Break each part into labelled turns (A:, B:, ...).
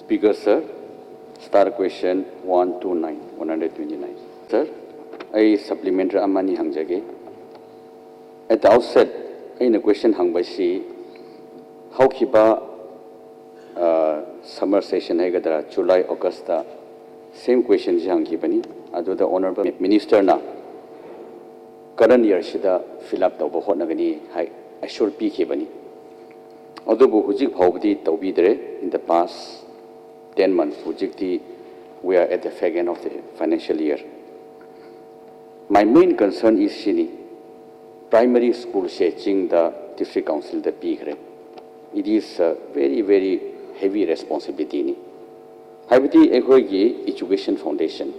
A: Speaker, sir, star question 129. Sir, I supplementary amani hangjage. At the outset, in a question hangbashi, how kiba summer session hagadara July, August, same question hangibani. Ado the honorable minister na current year shida fill up the bohot nagani I should be kibani. Although hujik bhaubdi tawbidre in the past 10 months, we are at the fag end of the financial year. My main concern is shini primary school ching the district council the bigre. It is a very, very heavy responsibility ni. Habiti egoigi education foundation,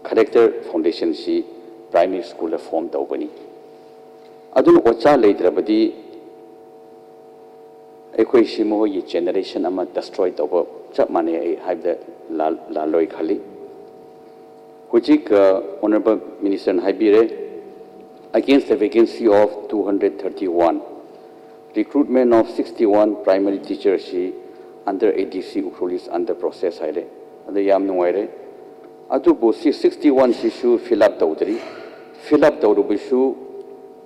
A: character foundation si primary school form tawbani. Adun ocha leidrabadi ekoi shimo ye generation ama destroy tawba chap mane ai habda la loi khali. Hujik honorable minister habire against the vacancy of 231, recruitment of 61 primary teachers under ADC Ukhrul is under process. Adu yam nuaire. Adu bosi 61 issue fill up tawdri. Fill up tawdubishu.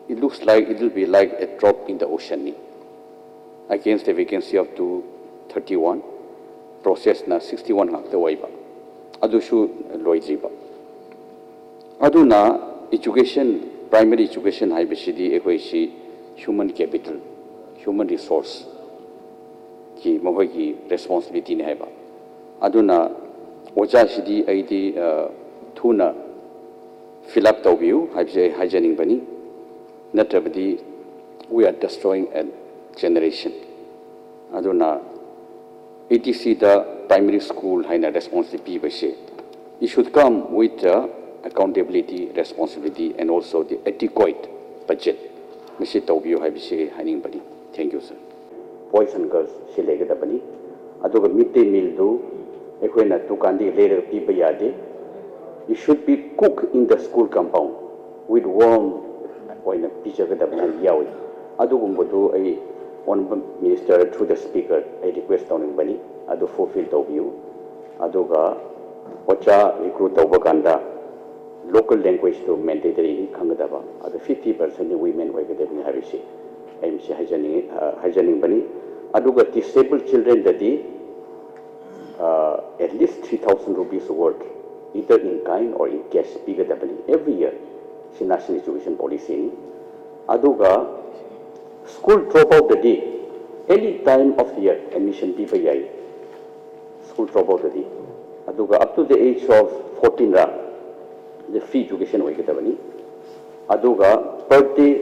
A: It looks like it will be like a drop in the ocean. Against the vacancy of 231, process na 61 ngakta waiba. Adu shu loidriba. Adu na education. Primary education haibishidi equation human capital, human resource ki mohogi responsibility ne haiba. Aduna oja shidi aidi thuna fill up tawbiu haibse haijaning bani. Natrabadi we are destroying a generation. Aduna ATC the primary school haina responsibility bashe. It should come with accountability, responsibility, and also the adequate budget. Mr. Tobio Habisi Haning Bani. Thank you, sir. Boys and girls, she leg the Bani. Adoga midday meal do, Equena Tukandi later people yade. It should be cooked in the school compound with warm oil pizza the yawi. Adogumbodo, a one minister through the speaker, a request on in Bani, Ado fulfill Tobio, Adoga, Ocha, recruit Obaganda. Local language to mandatory Kangadaba, other 50% women work at the Harishi, MC Hajaning Bani, Aduga disabled children that day at least 3,000 rupees worth, either in kind or in cash, bigger than every year. She national education policy. Aduga school drop out the day, any time of the year, admission people yai. School drop out the day. Aduga up to the age of 14 ra. The free education way kitabani. Aduga birthday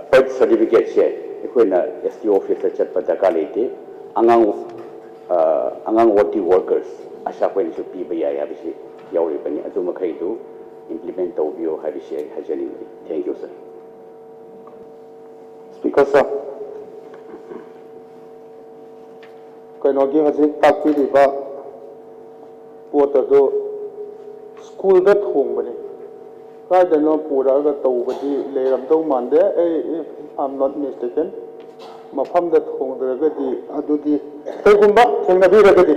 A: birth certificate share. Equina ST office chat padakalete. Angang worthy workers. Asha when should be by Yabishi Yauribani. Adumakaidu implement Tobio Habishi Hajaning. Thank you, sir.
B: Speaker, sir. Kanogi has it Takiriba water do. School that home, but I don't know Pura Tobadi, Layam Mande, if I'm not mistaken. Mafam that home, the Ragadi, Adudi, Tegumba, Tangabi Ragadi,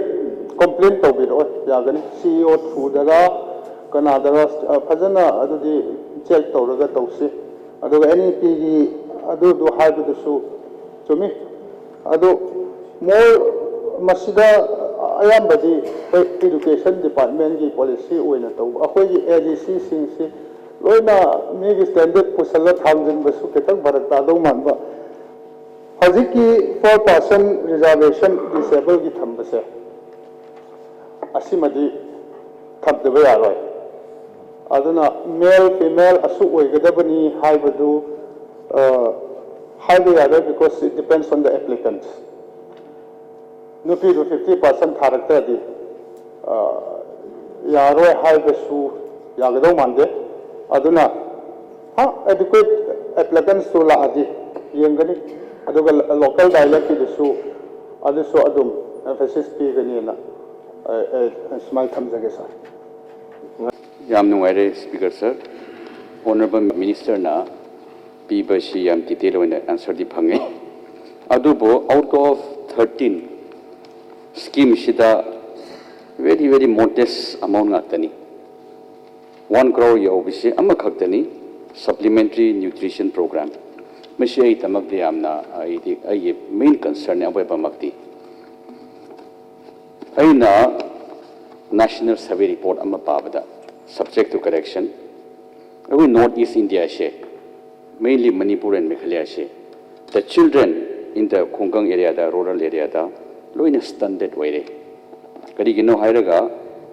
B: complaint of it, Yagan, CEO through the Canada, Pazana, Adudi, check Toraga Tosi, Ado any PG, Ado do hide the shoe to me. Ado more Masida. I am the education department policy when at all. ADC since Lona make standard Pusala thousand Basuketan Baratado Mamba. Haziki 4% reservation disabled Gitambase Asimadi Tab the Vayaroi. Aduna male, female, Asu Gadabani, Hybadu, Hybrid because it depends on the applicants. No people 50% character di Yaro high besu Yagado Mande Aduna adequate applicants to La Adi Yangani Aduga local dialect is so Adaso Adum emphasis Piganina smile comes again.
A: Yamnuare Speaker, sir. Honorable Minister na Pibashi Yam Titilo and answer the Pange. Adubo out of 13 scheme shida very modest amount ngatani 1 crore yobisi amakhaktani supplementary nutrition program mashi ai tamakdi amna ai main concern abai pamakti aina national survey report amma pabada subject to correction we North East India she mainly Manipur and Meghalaya she the children in the Khungkang area the rural area da loina stunted way karigino hairaga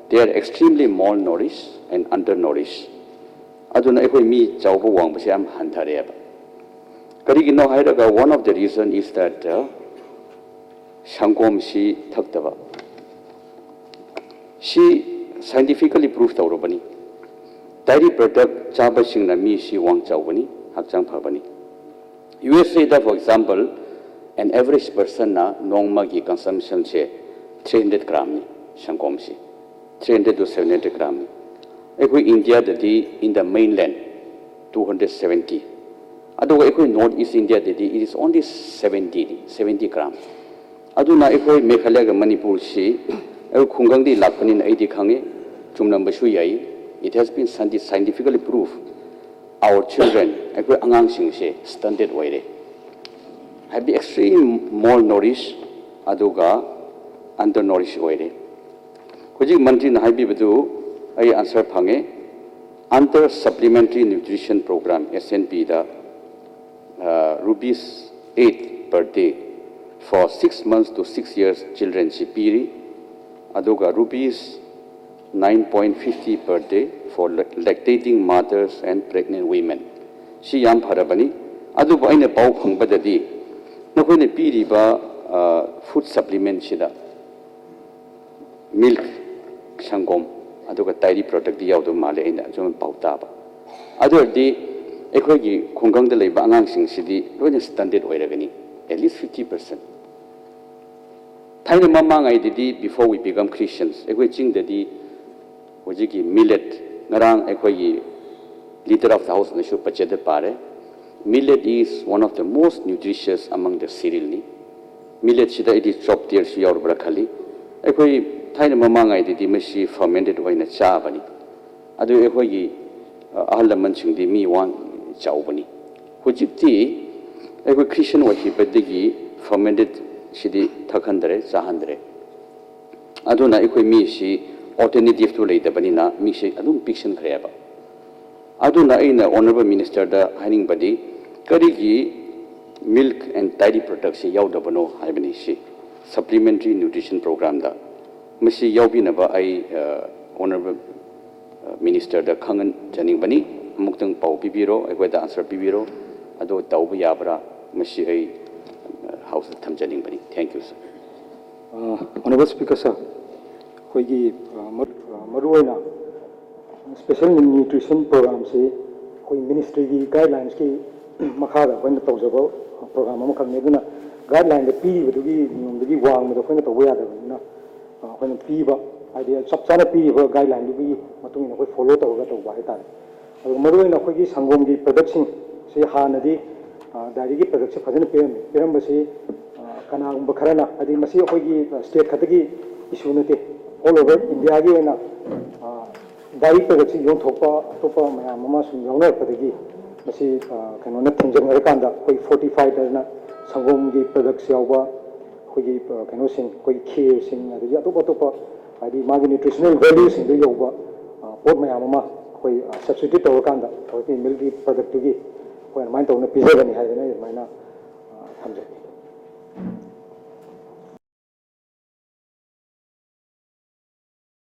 A: they are extremely malnourished and undernourished aduna ekoi mi chawbo wang base am hanthare ba karigino hairaga one of the reason is that sangom si thakdaba she scientifically proved tawrobani dairy product chaba singna mi si wang chawbani hakchang phabani USA da for example an average person na nongma gi consumption che 300 gram ni sangom si 300 to 700 gram ni ekoi India dadi in the mainland 270 aduga ekoi North East India dadi it is only 70 gram aduna ekoi Meghalaya ga Manipur si Khungkang di lakpanin ai di khange chumnam basu yai it has been scientifically proved our children ekoi angang sing se stunted way re have been extreme malnourished aduga undernourished way re hojik mantri na haibi badu ai answer phange under supplementary nutrition program SNP da rupees 8 per day for 6 months to 6 years children si piri aduga rupees 9.50 per day for lactating mothers and pregnant women si yam pharabani aduba aina pau phangbadadi nakoine piriba food supplement sida milk sangom aduga dairy product di yawdu male aina jom pau taba adurdi ekhogi khungkang da leiba angang sing sidi loina standard oiragani at least 50%. Thaina mamangai didi before we become Christians ekoi ching dadi hojiki millet ngarang ekoi leader of the house na shu pachede pare millet is one of the most nutritious among the cereal ni millet sida it is top tier shi yaur bra khali ekoi thaina mamangai didi mashi fermented oina cha bani adu ekoi ahalaman sing di mi wan chau bani hojikti ekoi Christian wa hibadigi fermented shidi thakhandre chahandre aduna ekoi mi si alternative to leidabani na mi si adum fiction khreba aduna aina honorable minister da haning badi karigi milk and dairy products yaudabano haibani si supplementary nutrition program da masi yaubina ba ai honorable minister da khangan janing bani amuktang pau bibiro ekoi da answer bibiro ado taubu yabra masi ai house thamjaning bani thank you sir
C: honorable speaker sir hoigi maruina special nutrition program se hoi ministry gi guidelines ki makhada hoina tawjabo program ma khang ne duna guideline de pi bu gi niom de gi wang ma hoina tawya da na hoina pi ba idea sab chana pi ba guideline du gi matung ina hoi follow tawga tawba hai ta adu maruina hoigi sangom gi production se hanadi dairy gi product se fajana peram basi kana bakharana adi masi hoigi state khatagi issue nate all over India gi na dairy product yong thopa topa maya mama sum yong na padagi masi kano na thinjang ra kanda hoi 45 na sangom gi product yawa hoigi kano sing hoi kheer sing adi topa topa adi magi nutritional values sing yawa pot maya mama hoi substitute to kanda hoi milk product gi hoi main to na pizza ni hai na maina thamjai